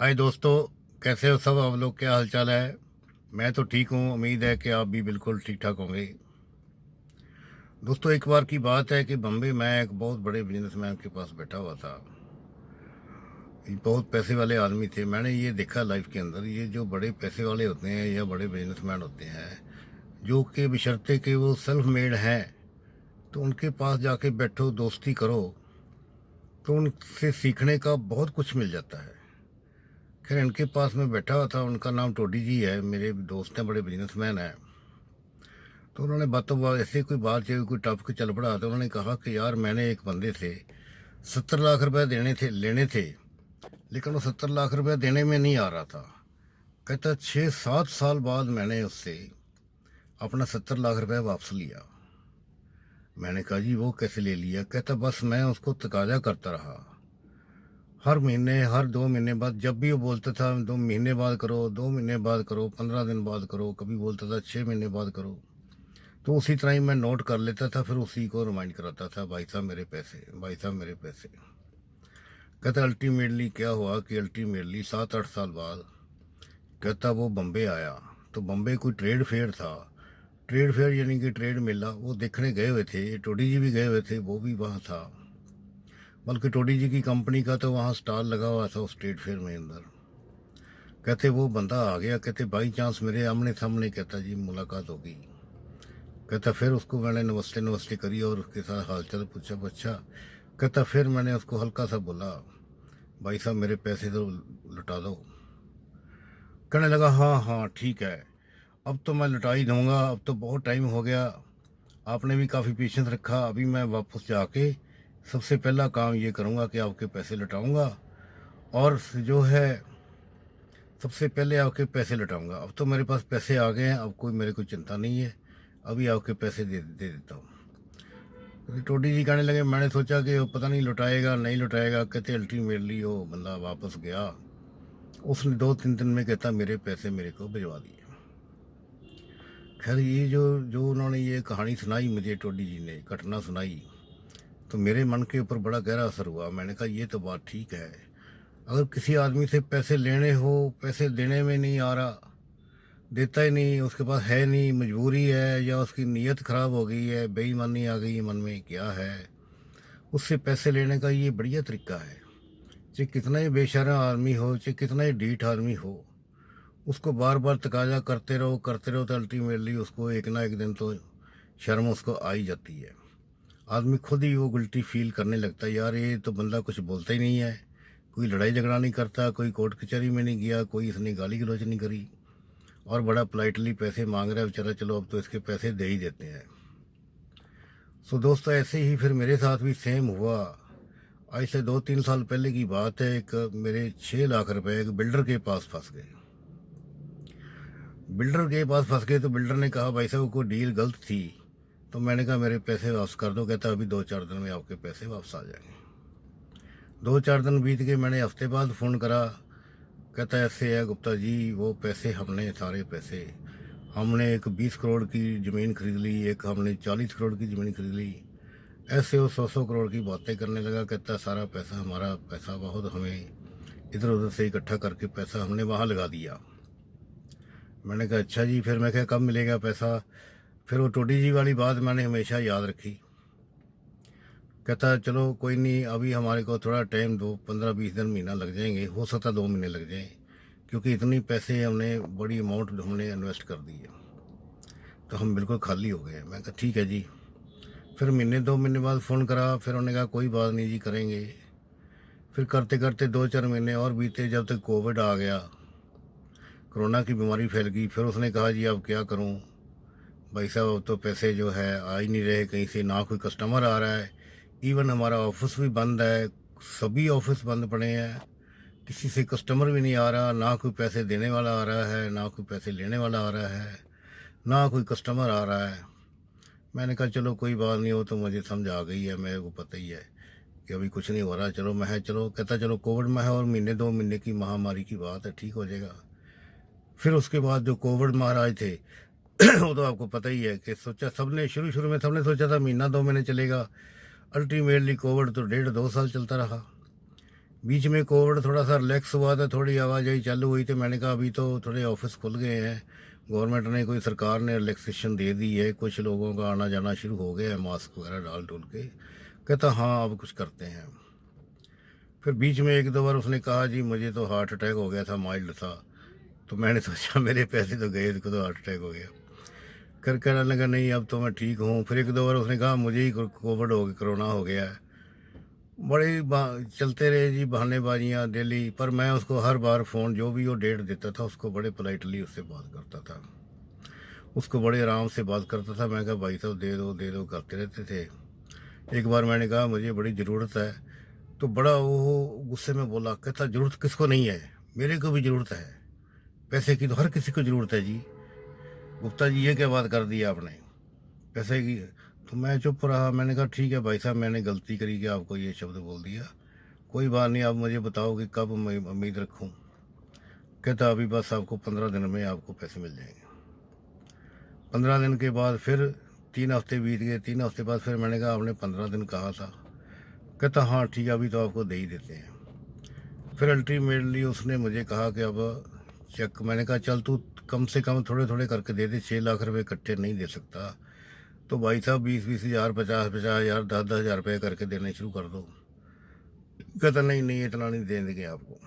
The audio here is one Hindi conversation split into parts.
हाय दोस्तों, कैसे हो सब आप लोग? क्या हालचाल है? मैं तो ठीक हूँ। उम्मीद है कि आप भी बिल्कुल ठीक ठाक होंगे। दोस्तों, एक बार की बात है कि बम्बई में एक बहुत बड़े बिजनेसमैन के पास बैठा हुआ था। ये बहुत पैसे वाले आदमी थे। मैंने ये देखा लाइफ के अंदर, ये जो बड़े पैसे वाले होते हैं या बड़े बिजनेसमैन होते हैं, जो कि बशर्ते कि वो सेल्फ मेड हैं, तो उनके पास जाके बैठो, दोस्ती करो, तो उनसे सीखने का बहुत कुछ मिल जाता है। खैर, इनके पास मैं बैठा हुआ था। उनका नाम टोडी जी है, मेरे दोस्त हैं, बड़े बिजनेसमैन हैं। तो उन्होंने बातों बात ऐसे कोई बात जो कोई टॉपिक चल पड़ा, तो उन्होंने कहा कि यार, मैंने एक बंदे से 70 लाख रुपए लेने थे, लेकिन वो 70 लाख रुपए देने में नहीं आ रहा था। कहता 6-7 साल बाद मैंने उससे अपना 70 लाख रुपए वापस लिया। मैंने कहा जी, वो कैसे ले लिया? कहता बस मैं उसको तकाजा करता रहा। हर महीने, हर 2 महीने बाद, जब भी वो बोलता था 2 महीने बाद करो, 2 महीने बाद करो, 15 दिन बाद करो, कभी बोलता था 6 महीने बाद करो, तो उसी तरह ही मैं नोट कर लेता था। फिर उसी को रिमाइंड कराता था, भाई साहब मेरे पैसे, भाई साहब मेरे पैसे। कहता अल्टीमेटली क्या हुआ कि अल्टीमेटली 7-8 साल बाद कहता वो बम्बे आया। तो बम्बे कोई ट्रेड फेयर था, ट्रेड फेयर यानी कि ट्रेड मेला, वो देखने गए हुए थे। टोडी जी भी गए हुए थे, वो भी वहाँ था। बल्कि टोडी जी की कंपनी का तो वहाँ स्टॉल लगा हुआ था उस ट्रेड फेयर में अंदर। कहते वो बंदा आ गया, कहते बाई चांस मेरे आमने सामने, कहता जी मुलाकात होगी। कहता फिर उसको मैंने नमस्ते नमस्ते करी और उसके साथ हालचाल पूछा। अच्छा। कहता फिर मैंने उसको हल्का सा बोला, भाई साहब मेरे पैसे तो लौटा दो। कहने लगा हाँ हाँ ठीक है, अब तो मैं लौटा ही दूंगा, अब तो बहुत टाइम हो गया, आपने भी काफ़ी पेशेंस रखा। अभी मैं वापस जाके सबसे पहला काम ये करूँगा कि आपके पैसे लौटाऊंगा, और जो है सबसे पहले आपके पैसे लौटाऊंगा। अब तो मेरे पास पैसे आ गए हैं, अब कोई मेरे को चिंता नहीं है, अभी आपके पैसे दे देता हूँ। तो टोडी जी कहने लगे, मैंने सोचा कि वो पता नहीं लौटाएगा नहीं लौटाएगा। कहते अल्टीमेटली वो बंदा वापस गया। उसने 2-3 दिन में कहता मेरे पैसे मेरे को भिजवा दिए। खैर, ये जो जो उन्होंने ये कहानी सुनाई मुझे, टोडी जी ने घटना सुनाई, तो मेरे मन के ऊपर बड़ा गहरा असर हुआ। मैंने कहा ये तो बात ठीक है। अगर किसी आदमी से पैसे लेने हो, पैसे देने में नहीं आ रहा, देता ही नहीं, उसके पास है नहीं, मजबूरी है, या उसकी नीयत ख़राब हो गई है, बेईमानी आ गई है मन में, क्या है, उससे पैसे लेने का ये बढ़िया तरीका है। चाहे कितना ही बेशर्म आदमी हो, चाहे कितना ही ढीठ आदमी हो, उसको बार बार तकाजा करते रहो, तो अल्टीमेटली उसको एक ना एक दिन तो शर्म उसको आ ही जाती है। आदमी खुद ही वो गिल्टी फील करने लगता है, यार ये तो बंदा कुछ बोलता ही नहीं है, कोई लड़ाई झगड़ा नहीं करता, कोई कोर्ट कचहरी में नहीं गया, कोई इसने गाली गलौज नहीं करी, और बड़ा पोलाइटली पैसे मांग रहा है बेचारा। चलो अब तो इसके पैसे दे ही देते हैं। सो दोस्तों, ऐसे ही फिर मेरे साथ भी सेम हुआ। आज से 2-3 साल पहले की बात है। एक मेरे 6 लाख रुपए एक बिल्डर के पास फंस गए। तो बिल्डर ने कहा भाई साहब कोई डील गलत थी। तो मैंने कहा मेरे पैसे वापस कर दो। कहता अभी 2-4 दिन में आपके पैसे वापस आ जाएंगे। 2-4 दिन बीत गए, मैंने हफ्ते बाद फ़ोन करा। कहता ऐसे है गुप्ता जी, वो पैसे हमने सारे पैसे, हमने एक 20 करोड़ की ज़मीन खरीद ली, एक हमने 40 करोड़ की ज़मीन खरीद ली। ऐसे वो 100-100 करोड़ की बातें करने लगा। कहता सारा पैसा हमारा पैसा बहुत, हमें इधर उधर से इकट्ठा करके पैसा हमने वहाँ लगा दिया। मैंने कहा अच्छा जी, फिर मैं क्या कब मिलेगा पैसा? फिर वो टोडी जी वाली बात मैंने हमेशा याद रखी। कहता चलो कोई नहीं, अभी हमारे को थोड़ा टाइम दो, 15-20 दिन, महीना लग जाएंगे, हो सकता 2 महीने लग जाएं, क्योंकि इतनी पैसे हमने, बड़ी अमाउंट हमने इन्वेस्ट कर दी है, तो हम बिल्कुल खाली हो गए। मैं कहा ठीक है जी। फिर महीने 2 महीने बाद फ़ोन करा। फिर उन्होंने कहा कोई बात नहीं जी, करेंगे। फिर करते करते 2-4 महीने और बीते, जब तक कोविड आ गया, कोरोना की बीमारी फैल गई। फिर उसने कहा जी अब क्या करूं भाई साहब, अब तो पैसे जो है आ ही नहीं रहे कहीं से, ना कोई कस्टमर आ रहा है, इवन हमारा ऑफिस भी बंद है, सभी ऑफिस बंद पड़े हैं, किसी से कस्टमर भी नहीं आ रहा, ना कोई पैसे देने वाला आ रहा है, ना कोई पैसे लेने वाला आ रहा है, ना कोई कस्टमर आ रहा है। मैंने कहा चलो कोई बात नहीं, हो तो मुझे समझ आ गई है, मेरे को पता ही है कि अभी कुछ नहीं हो रहा। चलो मैं चलो, कहता चलो कोविड में है और महीने 2 महीने की महामारी की बात है, ठीक हो जाएगा। फिर उसके बाद जो कोविड महाराज थे वो तो आपको पता ही है कि सोचा सबने, शुरू शुरू में सबने सोचा था महीना 2 महीने चलेगा। अल्टीमेटली कोविड तो 1.5-2 साल चलता रहा। बीच में कोविड थोड़ा सा रिलैक्स हुआ था, थोड़ी आवाजाही चालू हुई, तो मैंने कहा अभी तो थोड़े ऑफिस खुल गए हैं, गवर्नमेंट ने कोई सरकार ने रिलैक्सेशन दे दी है, कुछ लोगों का आना जाना शुरू हो गया है मास्क वगैरह डाल डुल के। कहता हाँ अब कुछ करते हैं। फिर बीच में एक दो बार उसने कहा जी मुझे तो हार्ट अटैक हो गया था, माइल्ड था। तो मैंने सोचा मेरे पैसे तो गए, इसको तो हार्ट अटैक हो गया। कर कहने लगा नहीं अब तो मैं ठीक हूँ। फिर एक दो बार उसने कहा मुझे ही कोविड हो गया, कोरोना हो गया है। बड़े चलते रहे जी बहानेबाजियाँ डेली। पर मैं उसको हर बार फ़ोन जो भी वो डेट देता था उसको बड़े पोलाइटली उससे बात करता था, उसको बड़े आराम से बात करता था। मैं कहा भाई साहब दे दो करते रहते थे। एक बार मैंने कहा मुझे बड़ी ज़रूरत है, तो बड़ा वो गुस्से में बोला, कहता ज़रूरत किसको नहीं है, मेरे को भी ज़रूरत है, पैसे की तो हर किसी को ज़रूरत है जी। गुप्ता जी ये क्या बात कर दी आपने पैसे की। तो मैं चुप रहा। मैंने कहा ठीक है भाई साहब मैंने गलती करी कि आपको ये शब्द बोल दिया, कोई बात नहीं, आप मुझे बताओ कि कब मैं उम्मीद रखूं। कहता अभी बस आपको 15 दिन में आपको पैसे मिल जाएंगे। 15 दिन के बाद फिर 3 हफ्ते बीत गए। 3 हफ्ते बाद फिर मैंने कहा आपने 15 दिन कहा था। कहता हाँ ठीक है अभी तो आपको दे ही देते हैं। फिर अल्टीमेटली उसने मुझे कहा कि अब चेक। मैंने कहा चल तू कम से कम थोड़े थोड़े करके दे दे, 6 लाख रुपए इकट्ठे नहीं दे सकता। तो भाई साहब 20-20 हज़ार, 50-50 हज़ार, 10-10 हज़ार रुपये करके देने शुरू कर दो। कहता नहीं नहीं इतना नहीं दे देंगे आपको।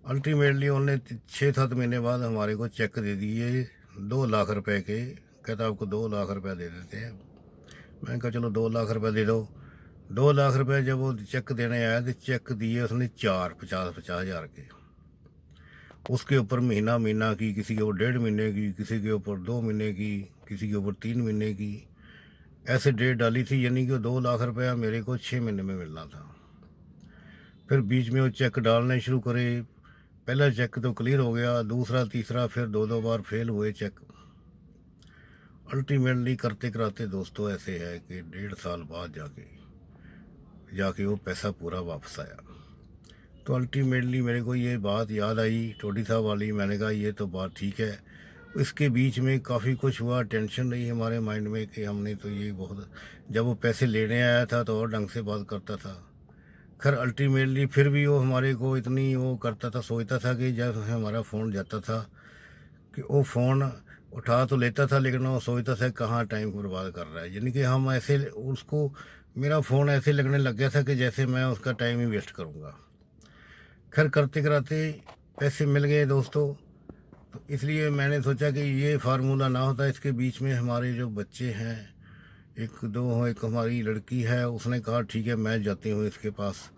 अल्टीमेटली उन्होंने 6-7 महीने बाद हमारे को चेक दे दिए 2 लाख रुपए के। कहता आपको 2 लाख रुपया दे देते हैं। मैंने कहा चलो 2 लाख रुपया दे दो। 2 लाख रुपये जब वो चेक देने आया तो चेक दिए उसने 50-50 हज़ार के। उसके ऊपर महीना महीना की, किसी के ऊपर 1.5 महीने की, किसी के ऊपर 2 महीने की, किसी के ऊपर 3 महीने की, ऐसे डेट डाली थी। यानी कि 2 लाख रुपया मेरे को 6 महीने में मिलना था। फिर बीच में वो चेक डालने शुरू करे। पहला चेक तो क्लियर हो गया, दूसरा तीसरा फिर दो बार फेल हुए चेक। अल्टीमेटली करते कराते दोस्तों ऐसे है कि 1.5 साल बाद जाके वो पैसा पूरा वापस आया। तो अल्टीमेटली मेरे को ये बात याद आई टोडी साहब वाली। मैंने कहा ये तो बात ठीक है। इसके बीच में काफ़ी कुछ हुआ, टेंशन रही हमारे माइंड में कि हमने तो ये बहुत। जब वो पैसे लेने आया था तो और ढंग से बात करता था। खैर अल्टीमेटली फिर भी वो हमारे को इतनी वो करता था, सोचता था कि जब हमारा फ़ोन जाता था कि वो फ़ोन उठा तो लेता था, लेकिन वो सोचता था कहाँ टाइम बर्बाद कर रहा है। यानी कि हम ऐसे उसको, मेरा फ़ोन ऐसे लगने लग गया था कि जैसे मैं उसका टाइम ही वेस्ट करूँगा। खैर करते कराते पैसे मिल गए दोस्तों। तो इसलिए मैंने सोचा कि ये फार्मूला ना होता। इसके बीच में हमारे जो बच्चे हैं, एक दो, एक हमारी लड़की है, उसने कहा ठीक है मैं जाती हूँ इसके पास,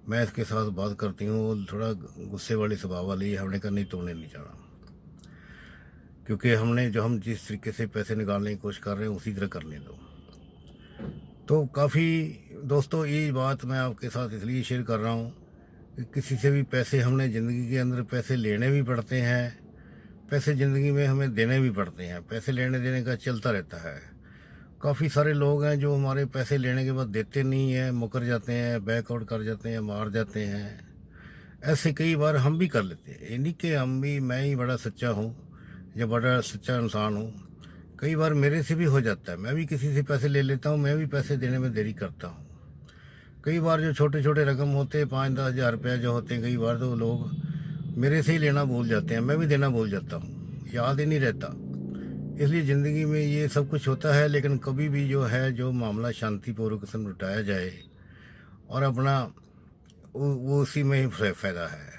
मैं इसके साथ बात करती हूँ। वो थोड़ा गुस्से वाली स्वभाव वाली है। हमने कहा नहीं तुमने नहीं जाना, क्योंकि हमने जो हम जिस तरीके से पैसे निकालने की कोशिश कर रहे हैं उसी तरह करने दो। तो काफ़ी दोस्तों ये बात मैं आपके साथ इसलिए शेयर कर रहा हूँ कि किसी से भी पैसे, हमने ज़िंदगी के अंदर पैसे लेने भी पड़ते हैं, पैसे ज़िंदगी में हमें देने भी पड़ते हैं। पैसे लेने देने का चलता रहता है। काफ़ी सारे लोग हैं जो हमारे पैसे लेने के बाद देते नहीं हैं, मुकर जाते हैं, बैकआउट कर जाते हैं, मार जाते हैं। ऐसे कई बार हम भी कर लेते हैं। ये नहीं कि हम भी, मैं ही बड़ा सच्चा हूँ या बड़ा सच्चा इंसान हूँ। कई बार मेरे से भी हो जाता है, मैं भी किसी से पैसे ले लेता हूँ, मैं भी पैसे देने में देरी करता हूँ। कई बार जो छोटे छोटे रकम होते हैं 5-10 हज़ार रुपया जो होते हैं, कई बार तो लोग मेरे से ही लेना भूल जाते हैं, मैं भी देना भूल जाता हूँ, याद ही नहीं रहता। इसलिए ज़िंदगी में ये सब कुछ होता है, लेकिन कभी भी जो है जो मामला शांतिपूर्वक से निपटाया जाए और अपना वो उसी में ही फ़ायदा है।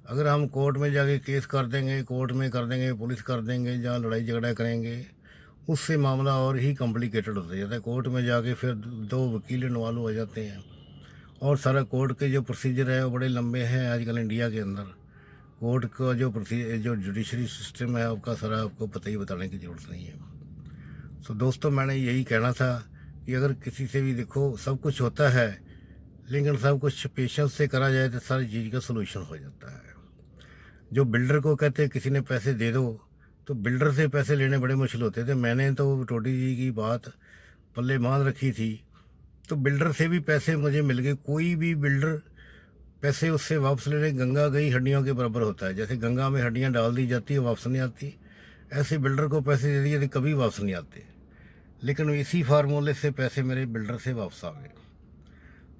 अगर हम कोर्ट में जाके केस कर देंगे, कोर्ट में कर देंगे, पुलिस कर देंगे, जहाँ लड़ाई झगड़ा करेंगे, उससे मामला और ही कॉम्प्लिकेटेड होता जाता है। कोर्ट में जाके फिर 2 वकील इन्वॉल्व हो जाते हैं और सारा कोर्ट के जो प्रोसीजर है वो बड़े लंबे हैं। आजकल इंडिया के अंदर कोर्ट का जो जुडिशरी सिस्टम है आपका सारा, आपको पता ही, बताने की ज़रूरत नहीं है। तो दोस्तों मैंने यही कहना था कि अगर किसी से भी देखो सब कुछ होता है, लेकिन सब कुछ पेशेंस से करा जाए तो सारी चीज़ का सलूशन हो जाता है। जो बिल्डर को कहते हैं किसी ने पैसे दे दो, तो बिल्डर से पैसे लेने बड़े मुश्किल होते थे। मैंने तो टोडी जी की बात पल्ले बांध रखी थी, तो बिल्डर से भी पैसे मुझे मिल गए। कोई भी बिल्डर पैसे उससे वापस लेने, गंगा गई हड्डियों के बराबर होता है। जैसे गंगा में हड्डियाँ डाल दी जाती है वापस नहीं आती, ऐसे बिल्डर को पैसे दे दिए तो कभी वापस नहीं आते। लेकिन इसी फार्मूले से पैसे मेरे बिल्डर से वापस आ गए।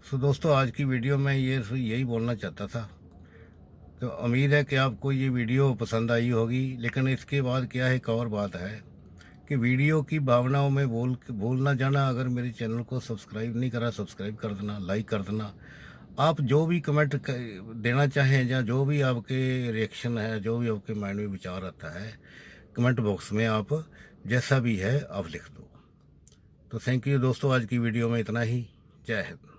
सो दोस्तों, आज की वीडियो में यही बोलना चाहता था। तो उम्मीद है कि आपको ये वीडियो पसंद आई होगी। लेकिन इसके बाद क्या है, एक और बात है कि वीडियो की भावनाओं में भूल ना जाना। अगर मेरे चैनल को सब्सक्राइब नहीं करा, सब्सक्राइब कर देना, लाइक कर देना। आप जो भी कमेंट देना चाहें या जो भी आपके रिएक्शन है, जो भी आपके माइंड में विचार आता है, कमेंट बॉक्स में आप जैसा भी है आप लिख दो। तो थैंक यू दोस्तों, आज की वीडियो में इतना ही। जय हिंद।